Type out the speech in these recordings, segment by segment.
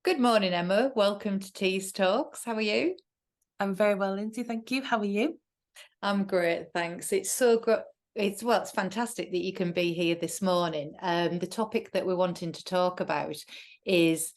Good morning, Emma. Welcome to Tees Talks. How are you? I'm very well, Lindsay. Thank you. How are you? I'm great, thanks. It's so good. It's fantastic that you can be here this morning. The topic that we're wanting to talk about is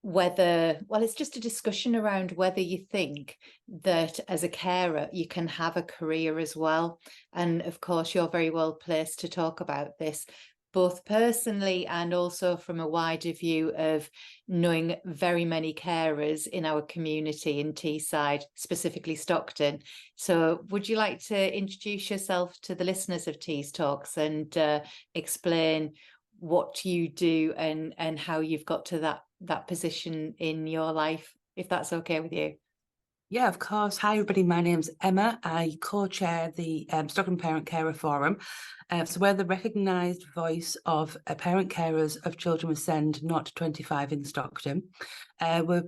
it's just a discussion around whether you think that as a carer you can have a career as well. And of course, you're very well placed to talk about this, both personally and also from a wider view of knowing very many carers in our community in Teesside, specifically Stockton. So, would you like to introduce yourself to the listeners of Tees Talks and explain what you do and how you've got to that position in your life, if that's okay with you? Yeah, of course. Hi, everybody. My name's Emma. I co-chair the Stockton Parent Carer Forum. So we're the recognised voice of parent carers of children with SEND 0 to 25 in Stockton. We're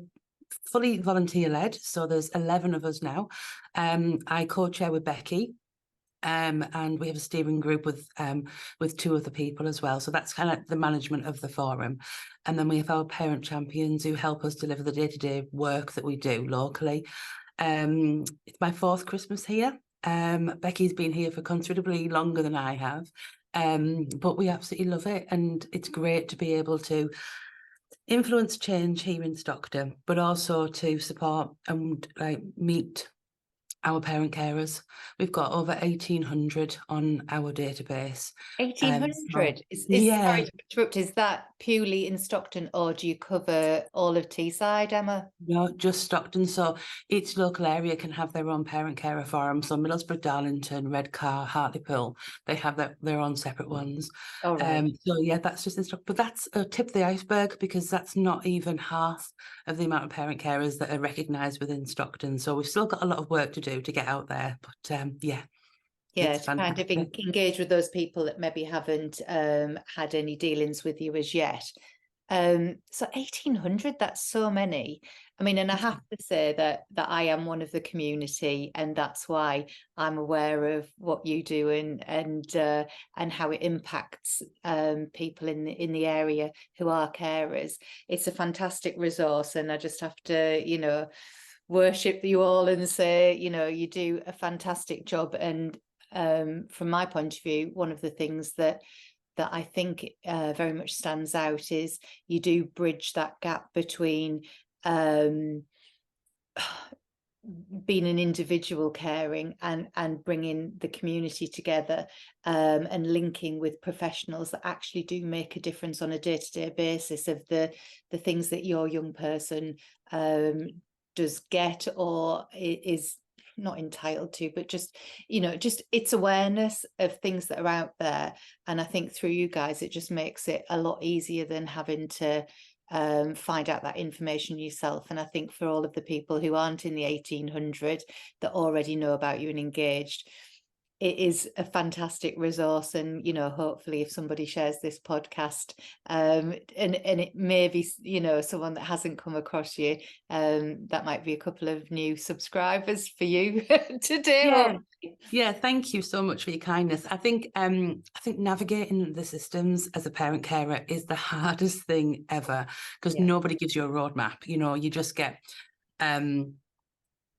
fully volunteer-led, so there's 11 of us now. I co-chair with Becky. And we have a steering group with two other people as well. So that's kind of the management of the forum. And then we have our parent champions who help us deliver the day-to-day work that we do locally. It's my fourth Christmas here. Becky's been here for considerably longer than I have. But we absolutely love it. And it's great to be able to influence change here in Stockton, but also to support and meet our parent carers. We've got over 1,800 on our database. So 1800 is sorry yeah, to interrupt. Is that purely in Stockton, or do you cover all of Teesside, Emma? no, just Stockton. So each local area can have their own parent carer forum. So Middlesbrough, Darlington, Redcar, Hartlepool, they have their own separate ones. All right. So yeah, that's just in Stockton. But that's a tip of the iceberg because that's not even half of the amount of parent carers that are recognised within Stockton. So we've still got a lot of work to do to get out there. But yeah, Yeah, it's to kind of fantastic. engage with those people that maybe haven't had any dealings with you as yet. So 1800, that's so many. I mean, and I have to say that I am one of the community, and that's why I'm aware of what you do and how it impacts people in the area who are carers. It's a fantastic resource, and I just have to, worship you all and say, you do a fantastic job. And from my point of view, one of the things that I think very much stands out is you do bridge that gap between being an individual caring and bringing the community together, and linking with professionals that actually do make a difference on a day-to-day basis of the things that your young person does get or is not entitled to, but just it's awareness of things that are out there. And I think through you guys it just makes it a lot easier than having to find out that information yourself. And I think for all of the people who aren't in the 1800 that already know about you and engaged, it is a fantastic resource. And hopefully if somebody shares this podcast, and it may be someone that hasn't come across you, that might be a couple of new subscribers for you today. Yeah. Yeah, thank you so much for your kindness. I think navigating the systems as a parent carer is the hardest thing ever because Yeah, nobody gives you a roadmap. You just get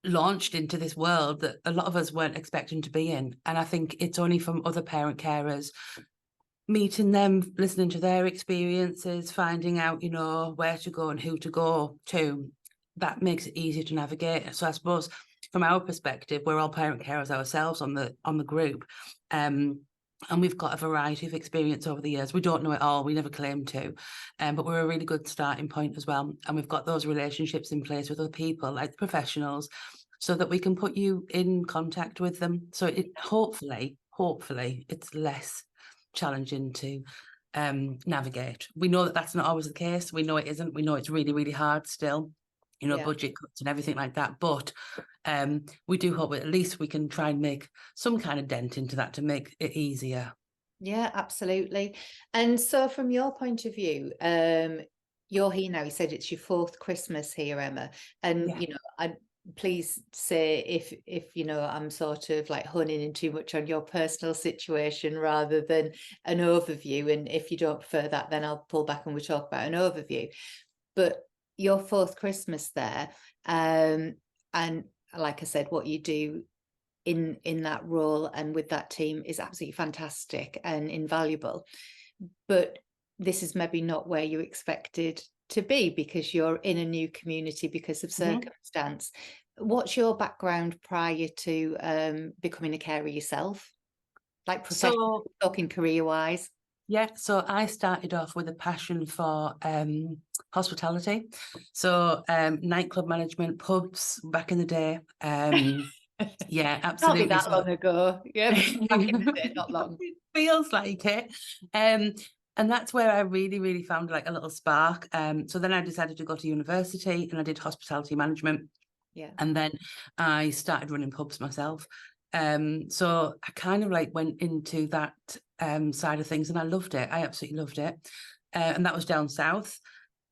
launched into this world that a lot of us weren't expecting to be in. And I think it's only from other parent carers, meeting them, listening to their experiences, finding out, where to go and who to go to, that makes it easier to navigate. So I suppose from our perspective, we're all parent carers ourselves on the group. And we've got a variety of experience over the years. We don't know it all. We never claim to. But we're a really good starting point as well. And we've got those relationships in place with other people, like professionals, so that we can put you in contact with them. So it hopefully, it's less challenging to navigate. We know that that's not always the case. We know it isn't. We know it's really, really hard still, yeah. budget cuts and everything like that. But we do hope that at least we can try and make some kind of dent into that to make it easier. Yeah, absolutely. And so from your point of view, you're here now. You said it's your fourth Christmas here, Emma. And Yeah. I please say if I'm sort of like honing in too much on your personal situation rather than an overview. And if you don't prefer that, then I'll pull back and we'll talk about an overview. But your fourth Christmas there, and like I said, what you do in that role and with that team is absolutely fantastic and invaluable. But this is maybe not where you expected to be, because you're in a new community because of circumstance. What's your background prior to becoming a carer yourself? Like professional, So talking career wise. yeah, so I started off with a passion for hospitality. So nightclub management, pubs back in the day. Yeah, Can't be absolutely. that So long ago. Yeah, but back in the day, not long. it feels like it. And that's where I really, really found like a little spark. So then I decided to go to university and I did hospitality management. Yeah. And then I started running pubs myself. So I kind of like went into that side of things and I loved it. I absolutely loved it. And that was down south.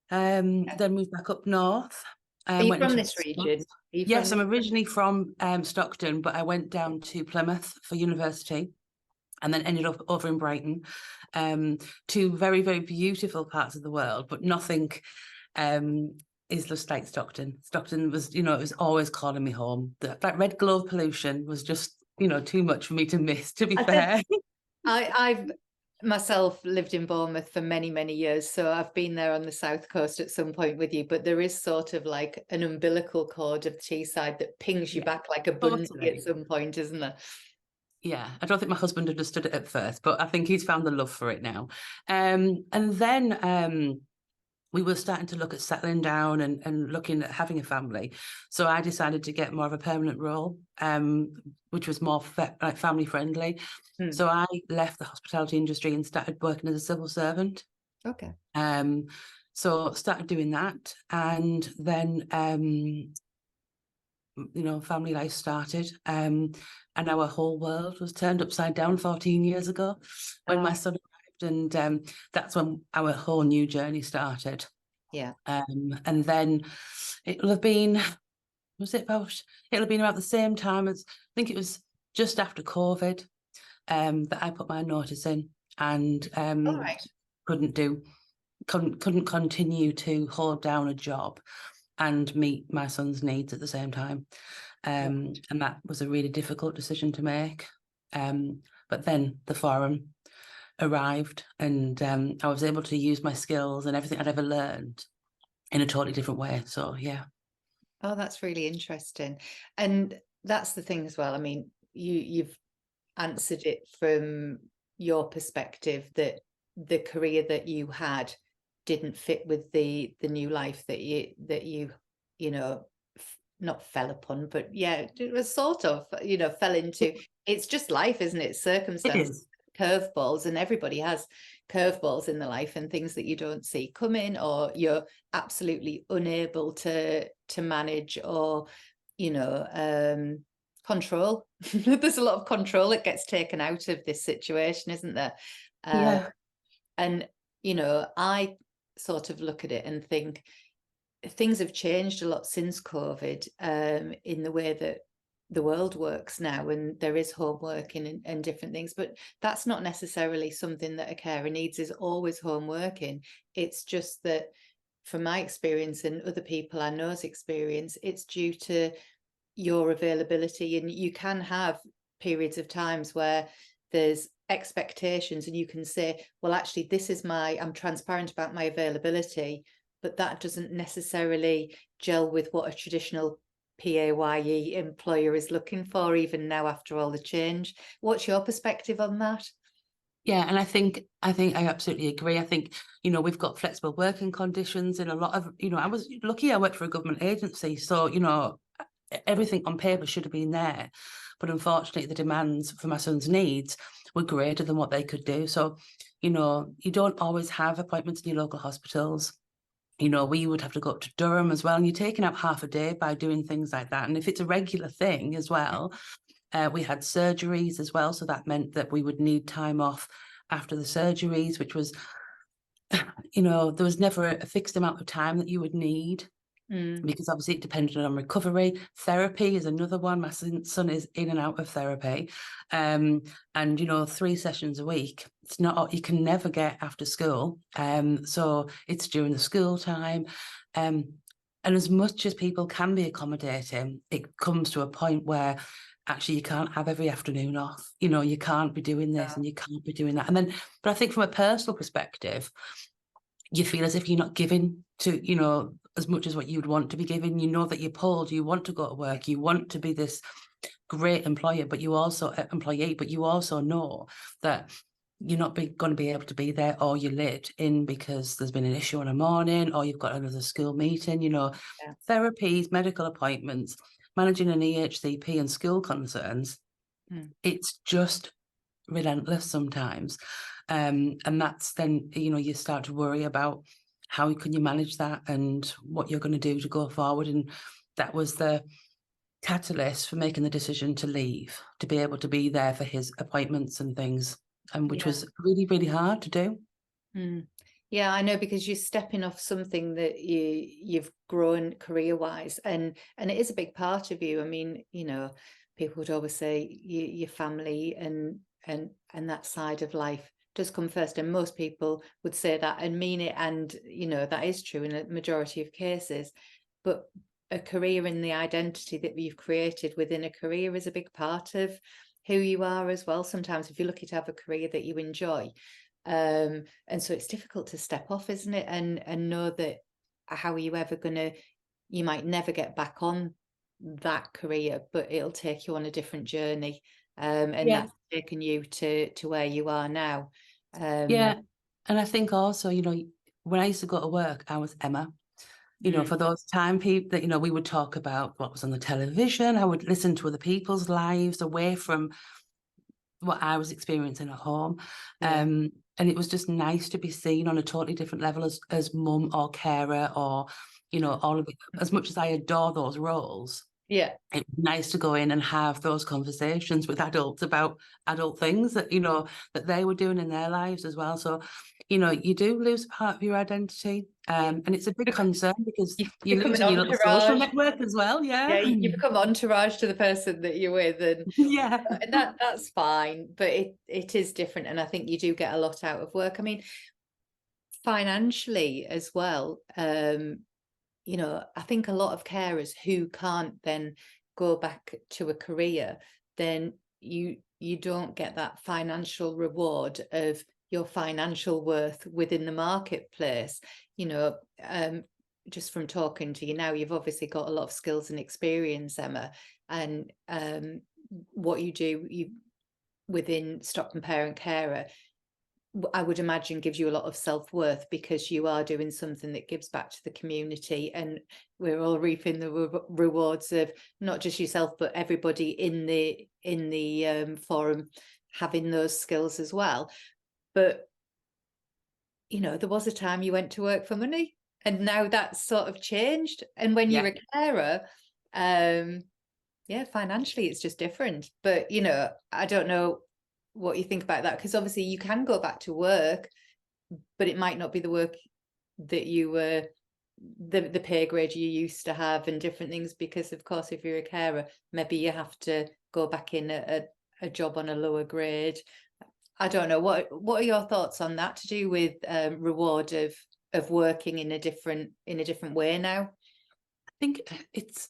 Then moved back up north. Are you Went from into this region? Are you yes, from? I'm originally from Stockton, but I went down to Plymouth for university and then ended up over in Brighton. Two very, very beautiful parts of the world, but nothing is just like Stockton. Stockton was, it was always calling me home. That red glove pollution was just, too much for me to miss, to be fair. I've myself lived in Bournemouth for many, many years, so I've been there on the south coast at some point with you, but there is sort of like an umbilical cord of Teesside that pings you back like a bungee Totally. at some point, isn't there? Yeah, I don't think my husband understood it at first, but I think he's found the love for it now. And then we were starting to look at settling down and looking at having a family. So I decided to get more of a permanent role, which was more like family friendly. So I left the hospitality industry and started working as a civil servant. Okay. So started doing that, and then family life started. And our whole world was turned upside down 14 years ago when my son arrived, and that's when our whole new journey started. Yeah. And then it'll have been, it'll have been about the same time as, I think it was just after COVID, that I put my notice in and All right. couldn't continue to hold down a job and meet my son's needs at the same time. And that was a really difficult decision to make. But then the forum arrived, and I was able to use my skills and everything I'd ever learned in a totally different way. So yeah. Oh, that's really interesting. And that's the thing as well. I mean, you've answered it from your perspective that the career that you had didn't fit with the new life that you not fell upon, but yeah, it was sort of, fell into. It's just life, isn't it? It Circumstance, is. curveballs, and everybody has curveballs in the life and things that you don't see coming, or you're absolutely unable to manage, or control. There's a lot of control that gets taken out of this situation, isn't there? Yeah. And I sort of look at it and think things have changed a lot since COVID, in the way that the world works now, and there is home working and different things, but that's not necessarily something that a carer needs, is always home working. It's just that from my experience and other people I know's experience, it's due to your availability, and you can have periods of times where there's expectations and you can say, well, actually I'm transparent about my availability, but that doesn't necessarily gel with what a traditional PAYE employer is looking for, even now after all the change. What's your perspective on that? Yeah, and I think I absolutely agree. I think, we've got flexible working conditions in a lot of, I was lucky I worked for a government agency. So, everything on paper should have been there. But unfortunately, the demands for my son's needs were greater than what they could do. So, you don't always have appointments in your local hospitals. We would have to go up to Durham as well, and you're taking up half a day by doing things like that. And if it's a regular thing as well, we had surgeries as well. So that meant that we would need time off after the surgeries, which was, there was never a fixed amount of time that you would need. because obviously it depended on recovery. Therapy is another one. My son is in and out of therapy. And, 3 sessions a week, it's not, you can never get after school. So it's during the school time. And as much as people can be accommodating, it comes to a point where actually you can't have every afternoon off. You can't be doing this and you can't be doing that. But I think from a personal perspective, you feel as if you're not giving to, as much as what you'd want to be given. You know that you're pulled, you want to go to work, you want to be this great employer, but you also know that you're not going to be able to be there, or you're late in because there's been an issue in the morning, or you've got another school meeting, therapies, medical appointments, managing an EHCP and school concerns. It's just relentless sometimes. And that's then, you start to worry about how can you manage that and what you're going to do to go forward. And that was the catalyst for making the decision to leave, to be able to be there for his appointments and things, and which was really, really hard to do. Yeah, I know, because you're stepping off something that you've grown career-wise, and it is a big part of you. I mean, people would always say your family and that side of life does come first, and most people would say that and mean it, and that is true in a majority of cases. But a career and the identity that you've created within a career is a big part of who you are as well. Sometimes if you're lucky to have a career that you enjoy, and so it's difficult to step off, isn't it, and know that how are you ever gonna, you might never get back on that career, but it'll take you on a different journey, and that's taken you to where you are now. And I think also, when I used to go to work, I was Emma. For those time people that, we would talk about what was on the television. I would listen to other people's lives away from what I was experiencing at home. And it was just nice to be seen on a totally different level as mum or carer, or, all of it. As much as I adore those roles, it's nice to go in and have those conversations with adults about adult things that, that they were doing in their lives as well. So, you do lose part of your identity. And it's a big concern because you're losing your little social network as well. You become entourage to the person that you're with, and and that's fine, but it is different. And I think you do get a lot out of work. I mean, financially as well. I think a lot of carers who can't then go back to a career, then you don't get that financial reward of your financial worth within the marketplace. Just from talking to you now, you've obviously got a lot of skills and experience, Emma, and what you do within Stockton Parent Carer, I would imagine, gives you a lot of self-worth, because you are doing something that gives back to the community, and we're all reaping the rewards of not just yourself but everybody in the forum having those skills as well. But there was a time you went to work for money, and now that's sort of changed. And when you're a carer, financially it's just different. But I don't know what you think about that, because obviously you can go back to work, but it might not be the work that you were, the pay grade you used to have, and different things, because of course if you're a carer, maybe you have to go back in a job on a lower grade. I don't know, what are your thoughts on that, to do with reward of working in a different way now? I think it's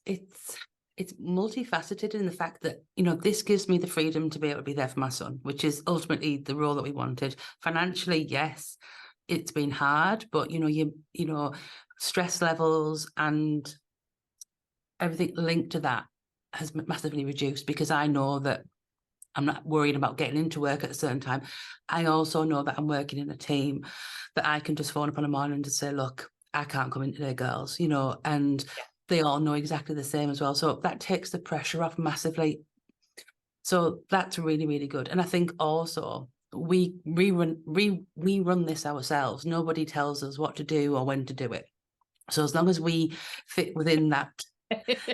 multifaceted in the fact that, this gives me the freedom to be able to be there for my son, which is ultimately the role that we wanted. Financially, yes, it's been hard, but stress levels and everything linked to that has massively reduced, because I know that I'm not worried about getting into work at a certain time. I also know that I'm working in a team that I can just phone up on a morning and just say, look, I can't come in today, girls, and they all know exactly the same as well. So that takes the pressure off massively. So that's really, really good. And I think also we run this ourselves. Nobody tells us what to do or when to do it. So as long as we fit within that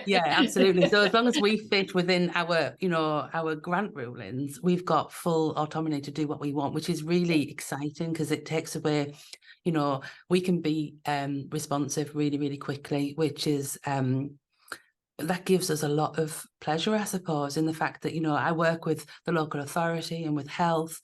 Yeah, absolutely. So as long as we fit within our, our grant rulings, we've got full autonomy to do what we want, which is really exciting because it takes away, we can be responsive really, really quickly, which is that gives us a lot of pleasure, I suppose, in the fact that, I work with the local authority and with health.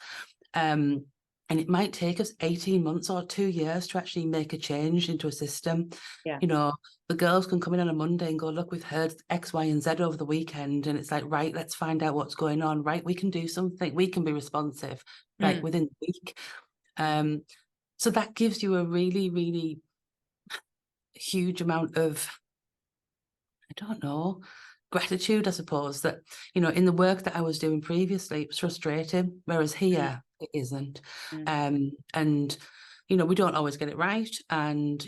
And it might take us 18 months or 2 years to actually make a change into a system. Yeah. The girls can come in on a Monday and go, look, we've heard X, Y, and Z over the weekend. And it's like, right, let's find out what's going on. Right, we can do something. We can be responsive, right, within the week. So that gives you a really, really huge amount of, I don't know, gratitude, I suppose, that, in the work that I was doing previously, it was frustrating, whereas here it isn't. And, we don't always get it right. And,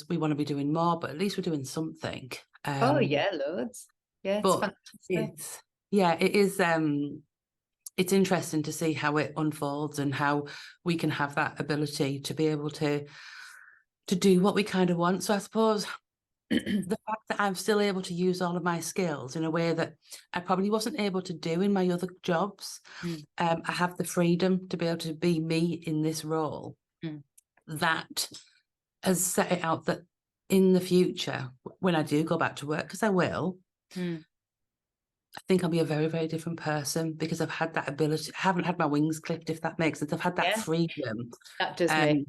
we want to be doing more, but at least we're doing something. Oh yeah, loads. Yeah, it's But fantastic. it is, it's interesting to see how it unfolds and how we can have that ability to be able to do what we kind of want. So I suppose the fact that I'm still able to use all of my skills in a way that I probably wasn't able to do in my other jobs. I have the freedom to be able to be me in this role. That has set it out that in the future, when I do go back to work, because I will, I think I'll be a very, very different person because I've had that ability. I haven't had my wings clipped, if that makes sense. I've had that freedom. That does make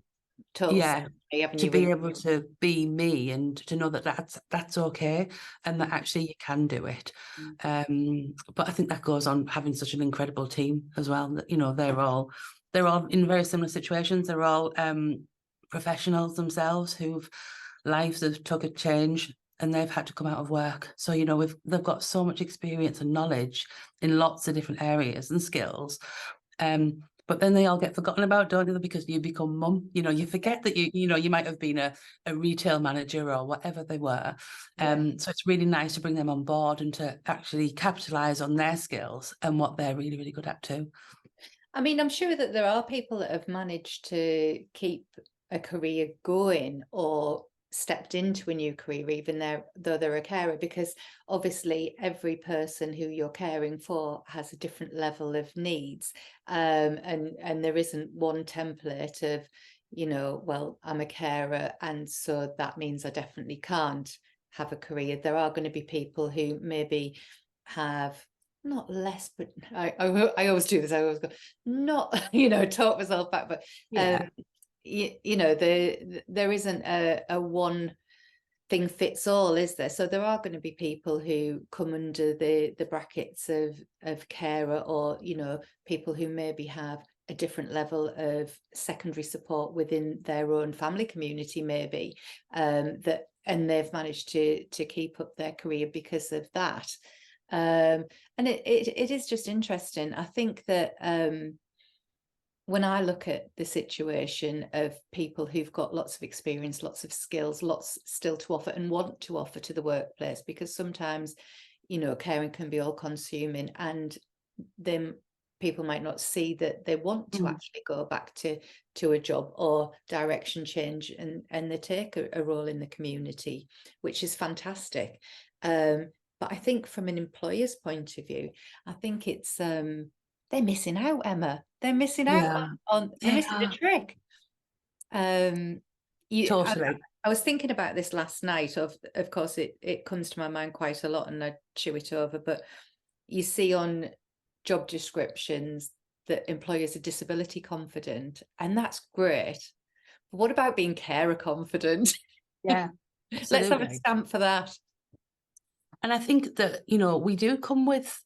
total sense. To be able to be me and to know that that's okay and that actually you can do it. But I think that goes on having such an incredible team as well. That they're all in very similar situations. They're all professionals themselves whose lives have took a change and they've had to come out of work. So they've got so much experience and knowledge in lots of different areas and skills. But then they all get forgotten about, don't they? Because you become mum. You forget that you might have been a retail manager or whatever they were. So it's really nice to bring them on board and to actually capitalise on their skills and what they're really, really good at too. I mean, I'm sure that there are people that have managed to keep a career going or stepped into a new career even though they're a carer, because obviously every person who you're caring for has a different level of needs, and there isn't one template of well, I'm a carer and so that means I definitely can't have a career. There are going to be people who maybe have not less, but I always do this. I always go, not talk myself back, but there isn't a one thing fits all, is there? So there are going to be people who come under the brackets of carer, or people who maybe have a different level of secondary support within their own family community, maybe, and they've managed to keep up their career because of that. And it is just interesting. I think that when I look at the situation of people who've got lots of experience, lots of skills, lots still to offer and want to offer to the workplace, because sometimes, caring can be all consuming, and then people might not see that they want to actually go back to a job or direction change, and they take a role in the community, which is fantastic. But I think from an employer's point of view, I think it's they're missing out, Emma. They're missing out on they're missing the trick. Totally. I was thinking about this last night. Of course, it comes to my mind quite a lot, and I chew it over. But you see on job descriptions that employers are disability confident, and that's great. But what about being carer confident? Yeah, Let's have a stamp for that. And I think that we do come with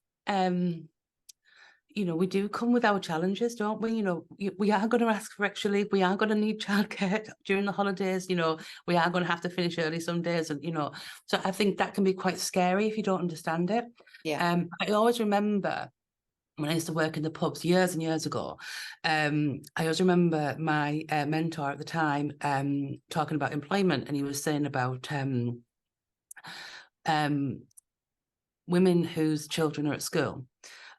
we do come with our challenges, don't we? We are going to ask for extra leave. We are going to need childcare during the holidays. We are going to have to finish early some days, and so I think that can be quite scary if you don't understand it. I always remember when I used to work in the pubs years and years ago, I always remember my mentor at the time talking about employment, and he was saying about women whose children are at school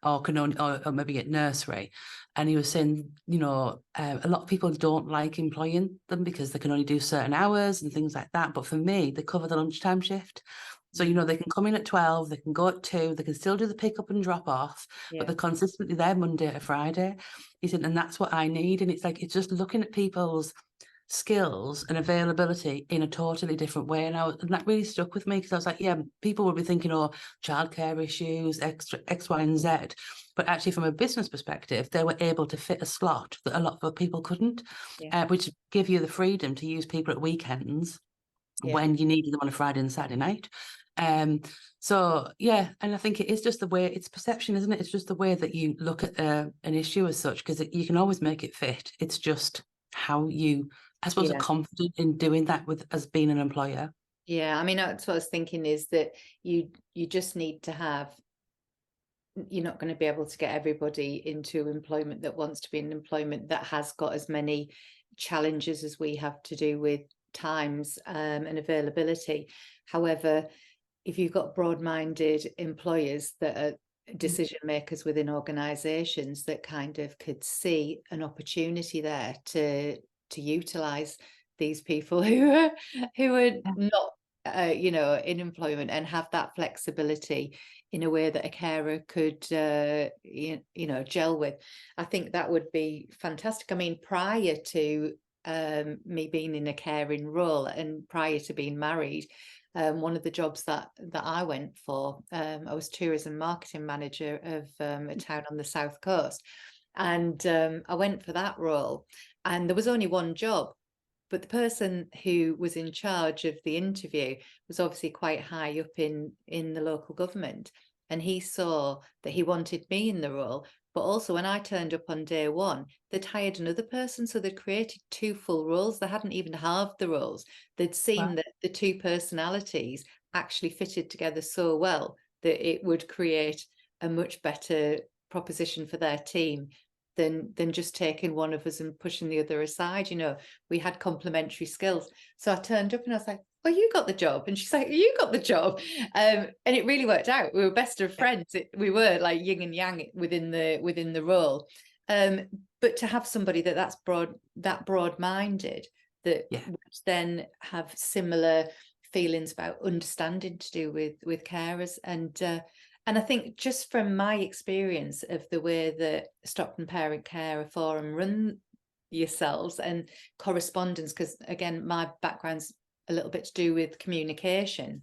or can only, or maybe at nursery. And he was saying, a lot of people don't like employing them because they can only do certain hours and things like that. But for me, they cover the lunchtime shift. So, you know, they can come in at 12, they can go at 2, they can still do the pick up and drop off, but they're consistently there Monday to Friday. He said, and that's what I need. And it's like, it's just looking at people's skills and availability in a totally different way. And that really stuck with me, because I was like, yeah, people would be thinking, oh, childcare issues, X, Y, and Z. But actually, from a business perspective, they were able to fit a slot that a lot of people couldn't, which give you the freedom to use people at weekends when you needed them on a Friday and Saturday night. So yeah, and I think it is just the way, it's perception, isn't it? It's just the way that you look at an issue as such, because you can always make it fit. It's just how you, I suppose, are confident in doing that as being an employer. Yeah, I mean, that's what I was thinking, is that you just need to have, you're not going to be able to get everybody into employment that wants to be in employment that has got as many challenges as we have to do with times and availability. However, if you've got broad-minded employers that are decision makers within organizations that kind of could see an opportunity there to utilize these people who are not you know, in employment, and have that flexibility in a way that a carer could you know, gel with, I think that would be fantastic. I mean, prior to me being in a caring role and prior to being married, one of the jobs that I went for, I was tourism marketing manager of a town on the south coast, and I went for that role, and there was only one job, but the person who was in charge of the interview was obviously quite high up in the local government, and he saw that he wanted me in the role. But also, when I turned up on day one, they'd hired another person, so they'd created 2 full roles. They hadn't even halved the roles. They'd seen that the 2 personalities actually fitted together so well that it would create a much better proposition for their team than just taking one of us and pushing the other aside. You know, we had complementary skills. So I turned up and I was like, "Oh, you got the job," and she's like, "You got the job," and it really worked out. We were best of friends. We were like yin and yang within the role. But to have somebody that's broad-minded, that would then have similar feelings about understanding to do with carers, and I think, just from my experience of the way that Stockton Parent Carer Forum run yourselves and correspondence, because again, my background's a little bit to do with communication,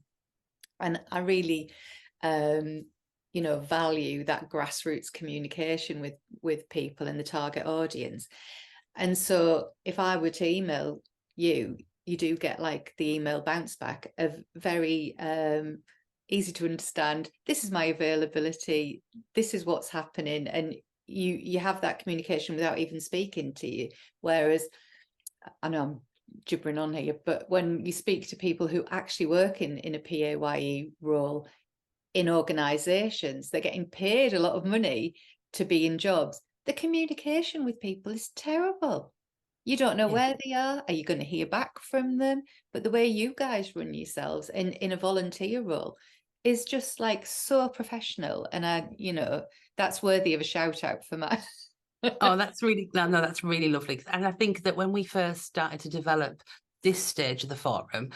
and I really you know, value that grassroots communication with people and the target audience. And so if I were to email you, you do get like the email bounce back of very easy to understand, this is my availability, this is what's happening, and you have that communication without even speaking to you. Whereas, I know I'm gibbering on here, but when you speak to people who actually work in a PAYE role in organizations, they're getting paid a lot of money to be in jobs, the communication with people is terrible. You don't know where they are you going to hear back from them? But the way you guys run yourselves in a volunteer role is just like so professional, and I, you know, that's worthy of a shout out for my Oh, that's really, no, that's really lovely. And I think that when we first started to develop this stage of the forum,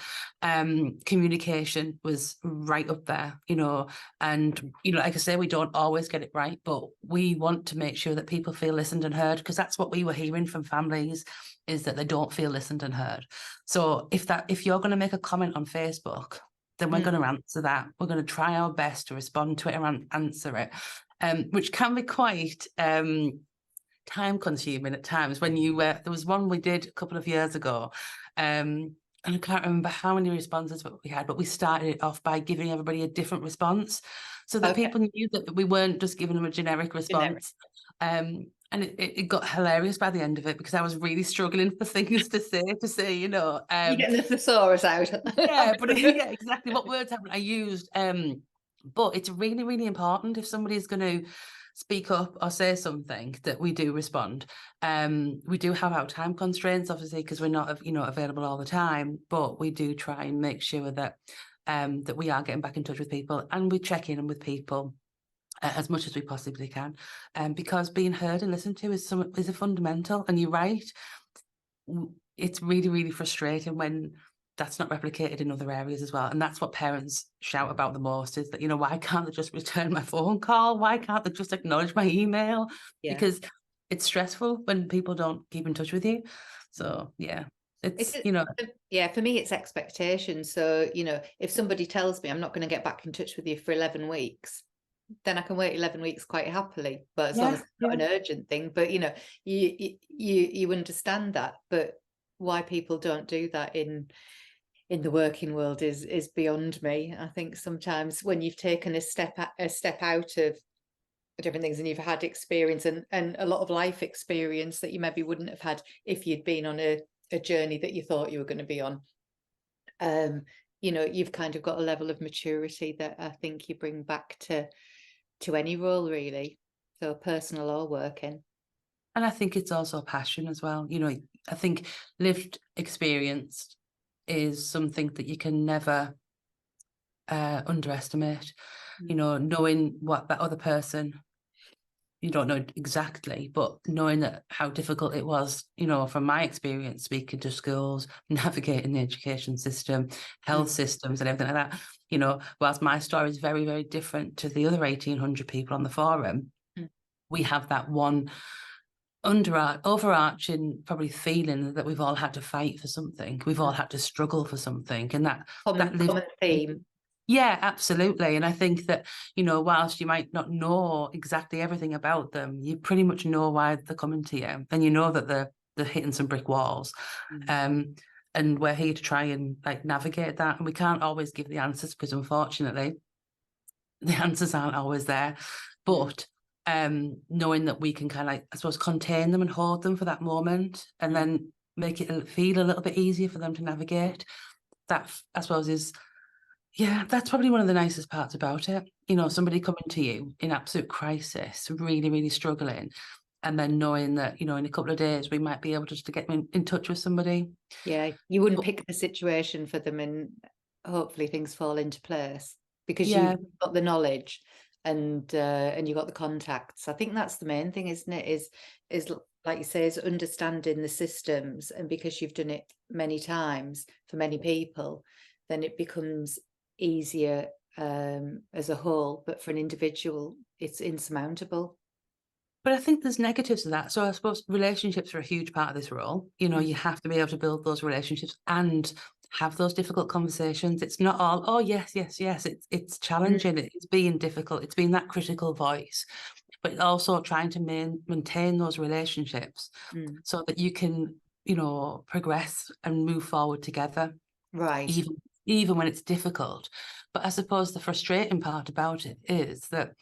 communication was right up there, you know, and, you know, like I say, we don't always get it right, but we want to make sure that people feel listened and heard, because that's what we were hearing from families, is that they don't feel listened and heard. So if you're going to make a comment on Facebook, then we're going to answer that. We're going to try our best to respond to it and answer it, which can be quite time consuming at times. When you there was one we did a couple of years ago, and I can't remember how many responses we had, but we started it off by giving everybody a different response, so that people knew that we weren't just giving them a generic response. And it got hilarious by the end of it, because I was really struggling for things to say, you know. You're getting the thesaurus out. Yeah, but yeah, exactly what words haven't I used. But it's really, really important, if somebody's going to speak up or say something, that we do respond. We do have our time constraints, obviously, because we're not, you know, available all the time, but we do try and make sure that that we are getting back in touch with people, and we check in with people as much as we possibly can, because being heard and listened to is a fundamental. And you're right, it's really, really frustrating when that's not replicated in other areas as well. And that's what parents shout about the most, is that, you know, why can't they just return my phone call? Why can't they just acknowledge my email? Yeah. Because it's stressful when people don't keep in touch with you. So yeah, it's, you know. Yeah, for me, it's expectation. So, you know, if somebody tells me I'm not going to get back in touch with you for 11 weeks, then I can wait 11 weeks quite happily, but as long as it's not an urgent thing. But, you know, you understand that. But why people don't do that in the working world is beyond me. I think sometimes when you've taken a step out of different things and you've had experience and a lot of life experience that you maybe wouldn't have had if you'd been on a journey that you thought you were going to be on, you know, you've kind of got a level of maturity that I think you bring back to any role, really, so personal or working. And I think it's also passion as well. You know, I think lived experience is something that you can never underestimate. You know, knowing what that other person, you don't know exactly, but knowing that how difficult it was, you know, from my experience speaking to schools, navigating the education system, health systems and everything like that, you know, whilst my story is very, very different to the other 1,800 people on the forum, we have that one overarching probably feeling that we've all had to fight for something. We've all had to struggle for something. And that common theme. Yeah, absolutely. And I think that, you know, whilst you might not know exactly everything about them, you pretty much know why they're coming to you. And you know that they're hitting some brick walls. And we're here to try and like navigate that. And we can't always give the answers because unfortunately the answers aren't always there. But knowing that we can kind of like, I suppose, contain them and hold them for that moment and then make it feel a little bit easier for them to navigate. That, I suppose, is, yeah, that's probably one of the nicest parts about it. You know, somebody coming to you in absolute crisis, really, really struggling, and then knowing that, you know, in a couple of days we might be able just to get in touch with somebody. Yeah, you wouldn't pick the situation for them and hopefully things fall into place because you've got the knowledge and you've got the contacts. I think that's the main thing, isn't it? Is like you say, is understanding the systems, and because you've done it many times for many people, then it becomes easier as a whole. But for an individual, it's insurmountable. But I think there's negatives to that. So I suppose relationships are a huge part of this role. You know, you have to be able to build those relationships and have those difficult conversations. It's not all, oh, yes, yes, yes. It's challenging. It's being difficult. It's being that critical voice, but also trying to maintain those relationships so that you can, you know, progress and move forward together. Right. Even when it's difficult. But I suppose the frustrating part about it is that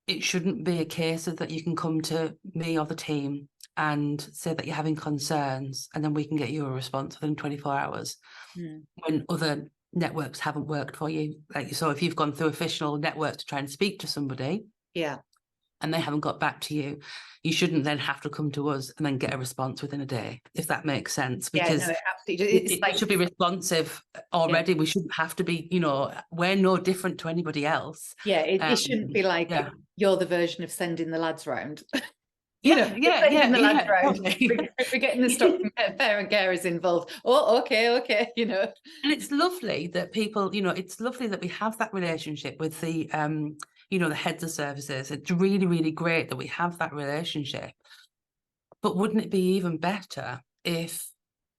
it shouldn't be a case of that you can come to me or the team and say that you're having concerns and then we can get you a response within 24 hours when other networks haven't worked for you. Like, so if you've gone through official networks to try and speak to somebody, and they haven't got back to you, you shouldn't then have to come to us and then get a response within a day, if that makes sense. Because it absolutely it should be responsive already. We shouldn't have to be, you know, we're no different to anybody else. It shouldn't be like you're the version of sending the lads round. Totally. If we're getting the Stockton Parent Carers involved. Oh, okay, you know. And it's lovely that people, you know, it's lovely that we have that relationship with the, you know, the heads of services. It's really, really great that we have that relationship. But wouldn't it be even better if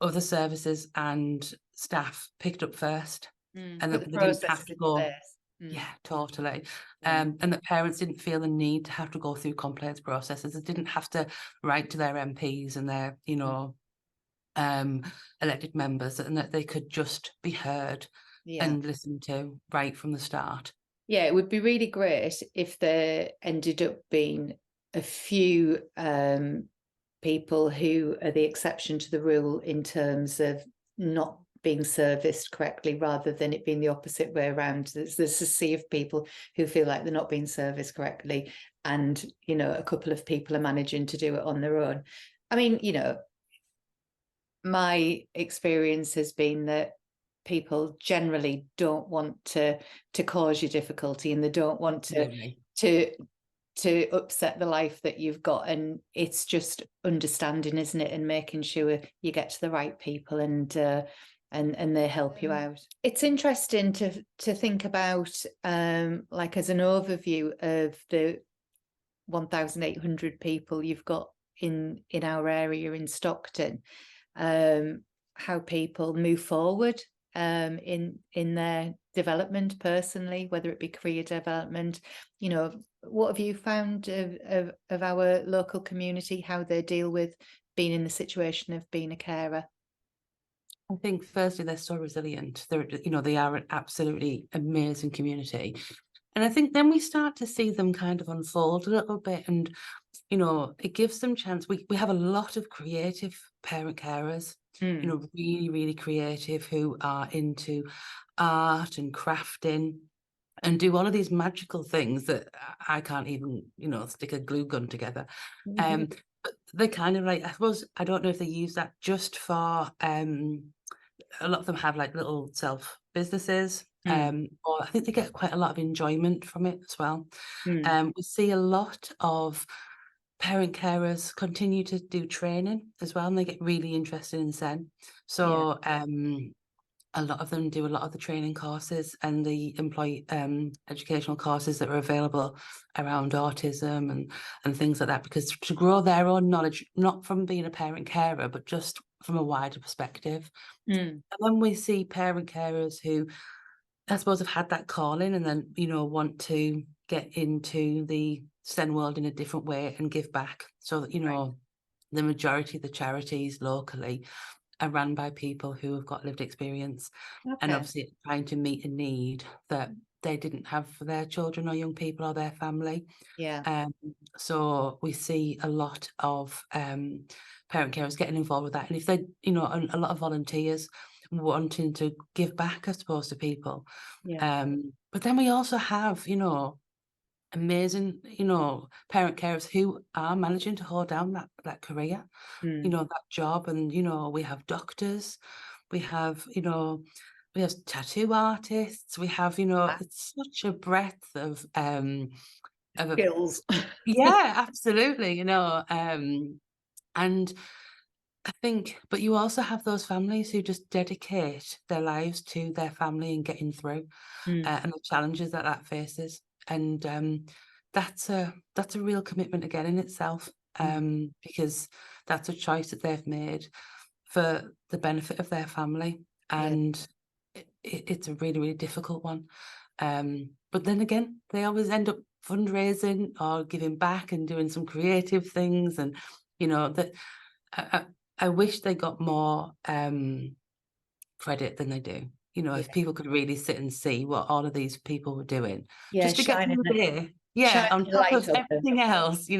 other services and staff picked up first and that they didn't have to go? Yeah, totally. And that parents didn't feel the need to have to go through complaints processes. They didn't have to write to their MPs and their, you know, elected members, and that they could just be heard and listened to right from the start. Yeah, it would be really great if there ended up being a few people who are the exception to the rule in terms of not being serviced correctly, rather than it being the opposite way around. There's a sea of people who feel like they're not being serviced correctly, and, you know, a couple of people are managing to do it on their own. I mean, you know, my experience has been that people generally don't want to cause you difficulty, and they don't want to upset the life that you've got. And it's just understanding, isn't it, and making sure you get to the right people and and they help you out. It's interesting to think about, like, as an overview of the 1,800 people you've got in our area in Stockton, how people move forward in their development personally, whether it be career development. What have you found of our local community, how they deal with being in the situation of being a carer? I think firstly, they're so resilient. They are an absolutely amazing community. And I think then we start to see them kind of unfold a little bit, and it gives them chance. We have a lot of creative parent carers, really, really creative, who are into art and crafting and do all of these magical things that I can't even, stick a glue gun together. But they kind of, like, I suppose, I don't know if they use that just for a lot of them have like little self businesses, or I think they get quite a lot of enjoyment from it as well. We see a lot of parent carers continue to do training as well, and they get really interested in Zen. So a lot of them do a lot of the training courses and the employee educational courses that are available around autism and things like that, because to grow their own knowledge, not from being a parent carer, but just from a wider perspective. And then we see parent carers who, I suppose, have had that calling and then, want to get into the STEM world in a different way and give back. So that, the majority of the charities locally are run by people who have got lived experience, and obviously trying to meet a need that they didn't have for their children or young people or their family. So we see a lot of parent carers getting involved with that, and if they, a lot of volunteers wanting to give back, I suppose, to people. But then we also have, amazing, parent carers who are managing to hold down that career, that job. And, we have doctors, we have, we have tattoo artists, we have, it's such a breadth of skills. Yeah, absolutely, and I think, but you also have those families who just dedicate their lives to their family and getting through, and the challenges that faces. And that's a real commitment again in itself, because that's a choice that they've made for the benefit of their family, and it's a really, really difficult one. But then again, they always end up fundraising or giving back and doing some creative things, and that I wish they got more credit than they do. If people could really sit and see what all of these people were doing just to get through the day. On top of everything else, they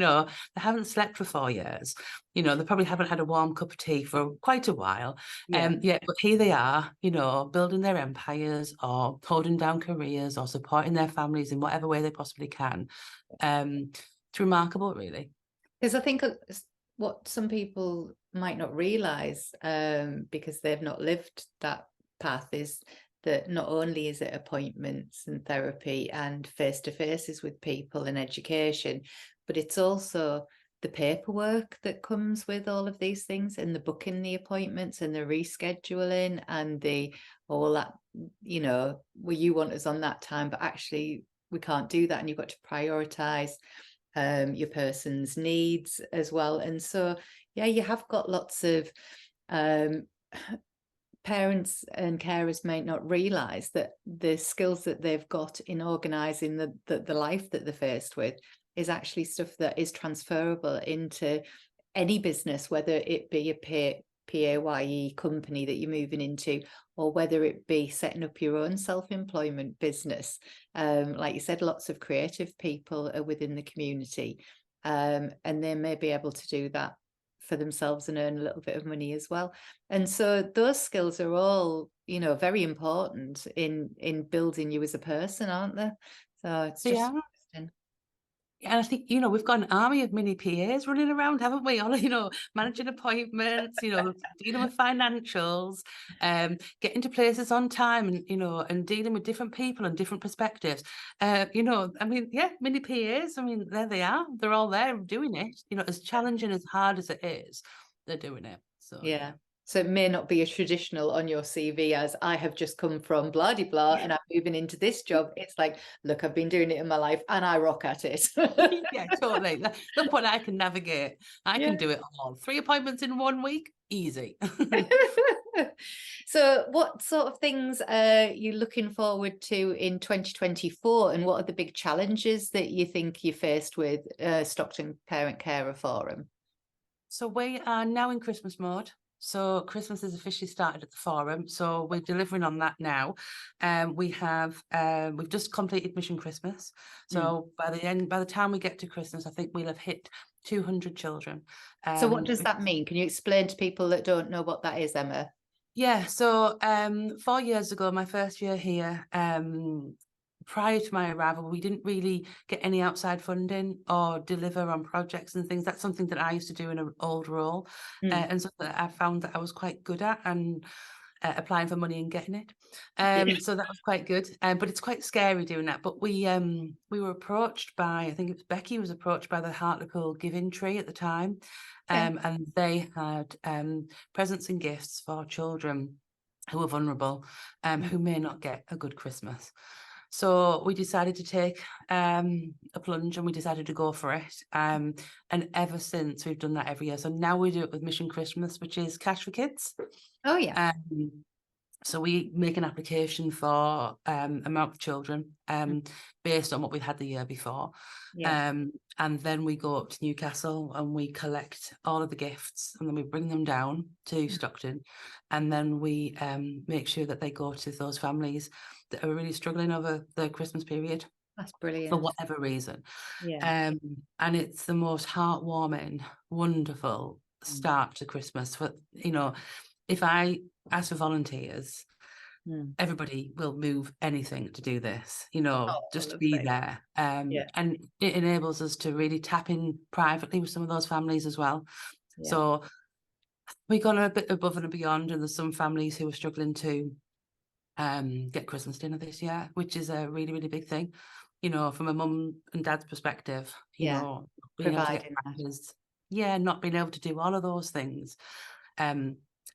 haven't slept for 4 years. They probably haven't had a warm cup of tea for quite a while. But here they are, building their empires or holding down careers or supporting their families in whatever way they possibly can. It's remarkable, really. Because I think what some people might not realise, because they've not lived that path, is that not only is it appointments and therapy and face-to-faces with people and education, but it's also the paperwork that comes with all of these things, and the booking the appointments and the rescheduling and all that, well, you want us on that time, but actually we can't do that, and you've got to prioritise your person's needs as well. And so you have got lots of parents and carers might not realize that the skills that they've got in organizing the life that they're faced with is actually stuff that is transferable into any business, whether it be a PAYE company that you're moving into, or whether it be setting up your own self-employment business. Like you said, lots of creative people are within the community, and they may be able to do that for themselves and earn a little bit of money as well. And so those skills are all, very important in building you as a person, aren't they? So it's just interesting. And I think, we've got an army of mini PAs running around, haven't we? All, managing appointments, dealing with financials, getting to places on time, and, and dealing with different people and different perspectives. Mini PAs, there they are. They're all there doing it, as challenging, as hard as it is, they're doing it. So, yeah. So it may not be as traditional on your CV as I have just come from blah de blah and I'm moving into this job. It's like, look, I've been doing it in my life and I rock at it. Yeah, totally. Look what I can navigate. I Yeah. can do it all. 3 appointments in 1 week, easy. So what sort of things are you looking forward to in 2024, and what are the big challenges that you think you faced with Stockton Parent Carer Forum? So we are now in Christmas mode. So Christmas has officially started at the forum. So we're delivering on that now. We've just completed Mission Christmas. So by the time we get to Christmas, I think we'll have hit 200 children. So what does that mean? Can you explain to people that don't know what that is, Emma? Yeah, so 4 years ago, my first year here, prior to my arrival, we didn't really get any outside funding or deliver on projects and things. That's something that I used to do in an old role, and something that I found that I was quite good at, and applying for money and getting it. Yeah. So that was quite good. But it's quite scary doing that. But we were approached by, I think it was Becky was approached by the Hartlepool Giving Tree at the time. Okay. And they had presents and gifts for children who are vulnerable, who may not get a good Christmas. So we decided to take a plunge, and we decided to go for it. And ever since, we've done that every year. So now we do it with Mission Christmas, which is cash for kids. Oh yeah. So we make an application for amount of children based on what we've had the year before. Yeah. And then we go up to Newcastle and we collect all of the gifts, and then we bring them down to Stockton, and then we make sure that they go to those families that are really struggling over the Christmas period That's for brilliant. whatever reason. Yeah. And it's the most heartwarming, wonderful start to Christmas. For, if I ask for volunteers, everybody will move anything to do this, Oh, just to be lovely. there. Yeah. And it enables us to really tap in privately with some of those families as well. Yeah. So we've gone a bit above and beyond, and there's some families who are struggling to get Christmas dinner this year, which is a really, really big thing. From a mum and dad's perspective, Yeah. being able to get Providing that. practice, not being able to do all of those things.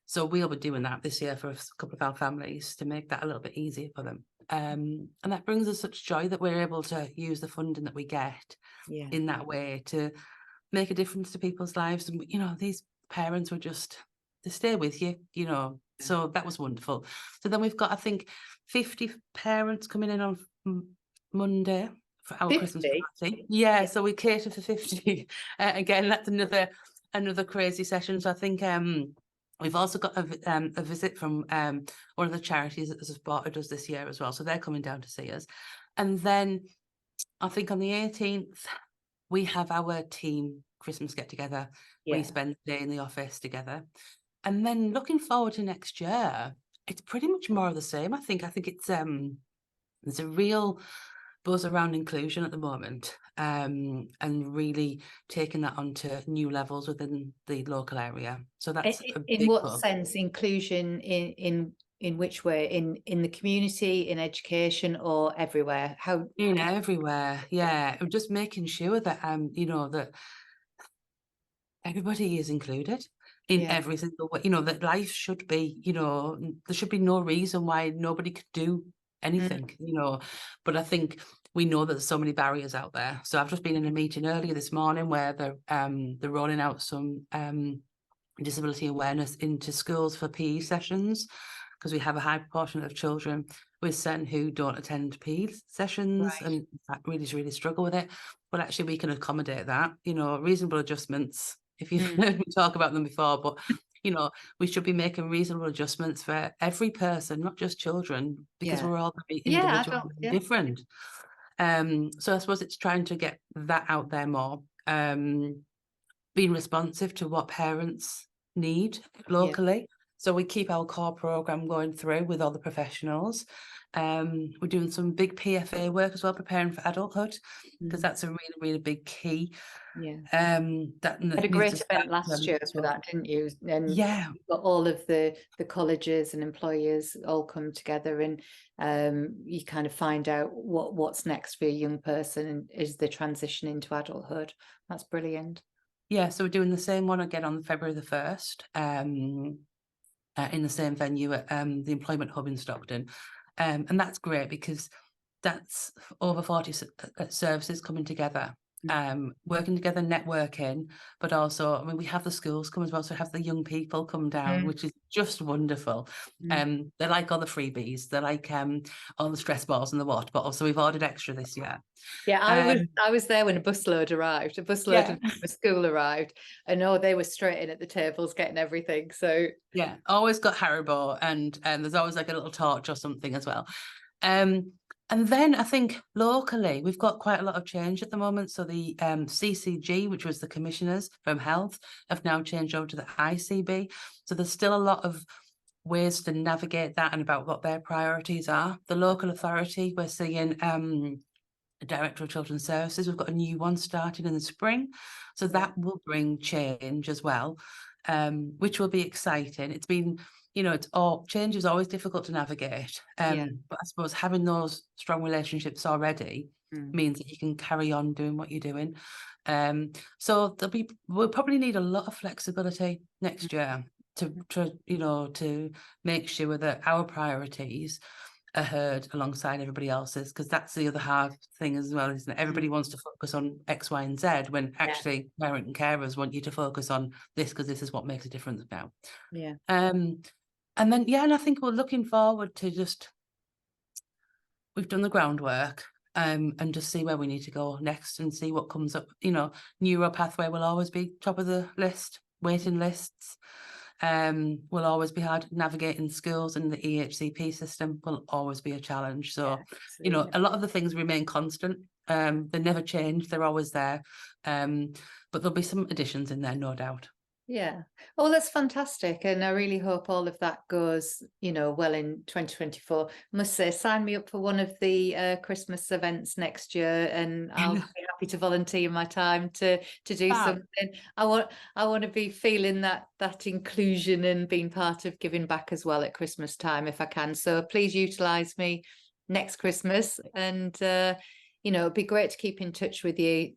So we'll be doing that this year for a couple of our families to make that a little bit easier for them. And that brings us such joy that we're able to use the funding that we get Yeah. in that way to make a difference to people's lives. And, these parents were just, they stay with you, so that was wonderful. So then we've got, I think, 50 parents coming in on Monday for our Christmas 50? party. Yeah, so we cater for 50. Again, that's another crazy session. So I think we've also got a visit from one of the charities that has supported us this year as well. So they're coming down to see us. And then I think on the 18th, we have our team Christmas get together. Yeah. We spend the day in the office together. And then looking forward to next year, it's pretty much more of the same. I think it's there's a real buzz around inclusion at the moment, and really taking that onto new levels within the local area. So that's a In big what push. sense inclusion in which way? In the community, in education, or everywhere? How Everywhere, yeah. Just making sure that that everybody is included in yeah. every single way. That life should be, there should be no reason why nobody could do anything, But I think we know that there's so many barriers out there. So I've just been in a meeting earlier this morning where they're rolling out some disability awareness into schools for PE sessions, because we have a high proportion of children with SEN who don't attend PE sessions, Right. and that really struggle with it. But actually we can accommodate that, reasonable adjustments, if you've heard me talk about them before. But we should be making reasonable adjustments for every person, not just children, because Yeah. we're all very Yeah, individual adults, and yeah. different. So I suppose it's trying to get that out there more, being responsive to what parents need locally. So we keep our core program going through with all the professionals. We're doing some big PFA work as well, preparing for adulthood, because that's a really, really big key. Yeah. That Had a needs great to event start last year as for well. that, didn't you? And Yeah, you've got all of the colleges and employers all come together, and you kind of find out what's next for a young person as they transition into adulthood. That's brilliant. yeah. So we're doing the same one again on February the 1st. in the same venue at the Employment Hub in Stockton. And that's great because that's over 40 services coming together, working together, networking, but also, I mean, we have the schools come as well, so we have the young people come down, which is just wonderful. They like all the freebies, they like all the stress balls and the what, but also we've ordered extra this year. Yeah, I was there when a busload arrived. A busload of the school arrived, and they were straight in at the tables getting everything. So yeah, always got Haribo, and there's always like a little torch or something as well. And then I think locally we've got quite a lot of change at the moment. So the CCG, which was the commissioners from health, have now changed over to the ICB. So there's still a lot of ways to navigate that and about what their priorities are. The local authority, we're seeing the Director of Children's Services. We've got a new one starting in the spring. So that will bring change as well, which will be exciting. It's been, change is always difficult to navigate. But I suppose having those strong relationships already means that you can carry on doing what you're doing. So we'll probably need a lot of flexibility next year to make sure that our priorities are heard alongside everybody else's, because that's the other hard thing as well, isn't it? Everybody wants to focus on X, Y, and Z when actually parent and carers want you to focus on this because this is what makes a difference now. And then and I think we're looking forward to we've done the groundwork and just see where we need to go next and see what comes up. Neuro pathway will always be top of the list, waiting lists. Will always be hard. Navigating schools and the EHCP system will always be a challenge. So, a lot of the things remain constant. They never change. They're always there. But there'll be some additions in there, no doubt. Yeah. Oh, that's fantastic. And I really hope all of that goes, well in 2024. I must say, sign me up for one of the Christmas events next year, and I'll be happy to volunteer my time to do something. I want to be feeling that inclusion and being part of giving back as well at Christmas time if I can. So please utilize me next Christmas, and it'd be great to keep in touch with you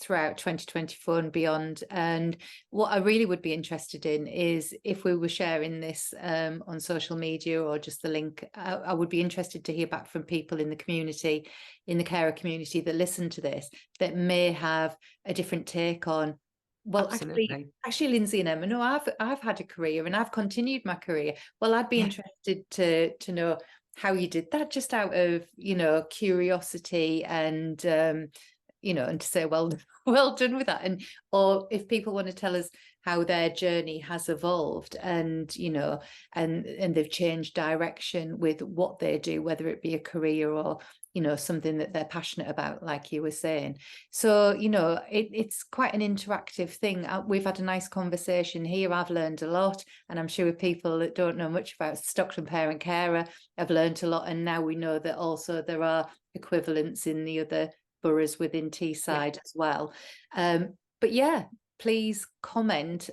throughout 2024 and beyond. And what I really would be interested in is if we were sharing this on social media or just the link, I would be interested to hear back from people in the community, in the carer community that listen to this, that may have a different take on, well, actually, Lindsay and Emma, no, I've had a career and I've continued my career. Well, I'd be interested to know how you did that, just out of, curiosity and and to say, well done with that. And or if people want to tell us how their journey has evolved and, and they've changed direction with what they do, whether it be a career or, something that they're passionate about, like you were saying. So, it's quite an interactive thing. We've had a nice conversation here. I've learned a lot, and I'm sure people that don't know much about Stockton Parent Carer have learned a lot. And now we know that also there are equivalents in the other boroughs within Teesside as well. But please comment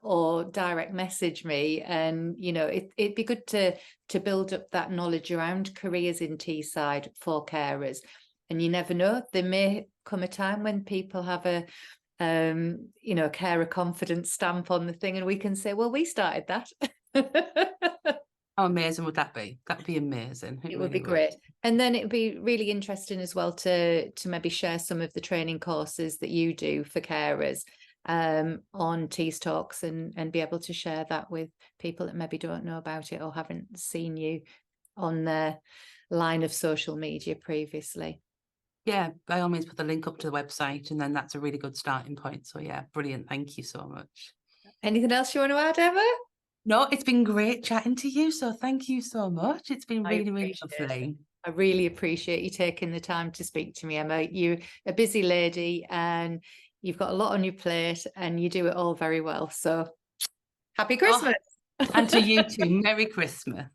or direct message me, and it'd be good to build up that knowledge around careers in Teesside for carers. And you never know, there may come a time when people have a carer confidence stamp on the thing, and we can say, well, we started that. How amazing would that be? That'd be amazing. It would be great. And then it'd be really interesting as well to maybe share some of the training courses that you do for carers on Tees Talks, and be able to share that with people that maybe don't know about it or haven't seen you on their line of social media previously. Yeah, by all means, put the link up to the website, and then that's a really good starting point. So yeah, brilliant. Thank you so much. Anything else you want to add, Emma? No, it's been great chatting to you. So thank you so much. It's been really, really lovely. I really appreciate you taking the time to speak to me, Emma. You're a busy lady and you've got a lot on your plate, and you do it all very well. So happy Christmas. And to you too. Merry Christmas.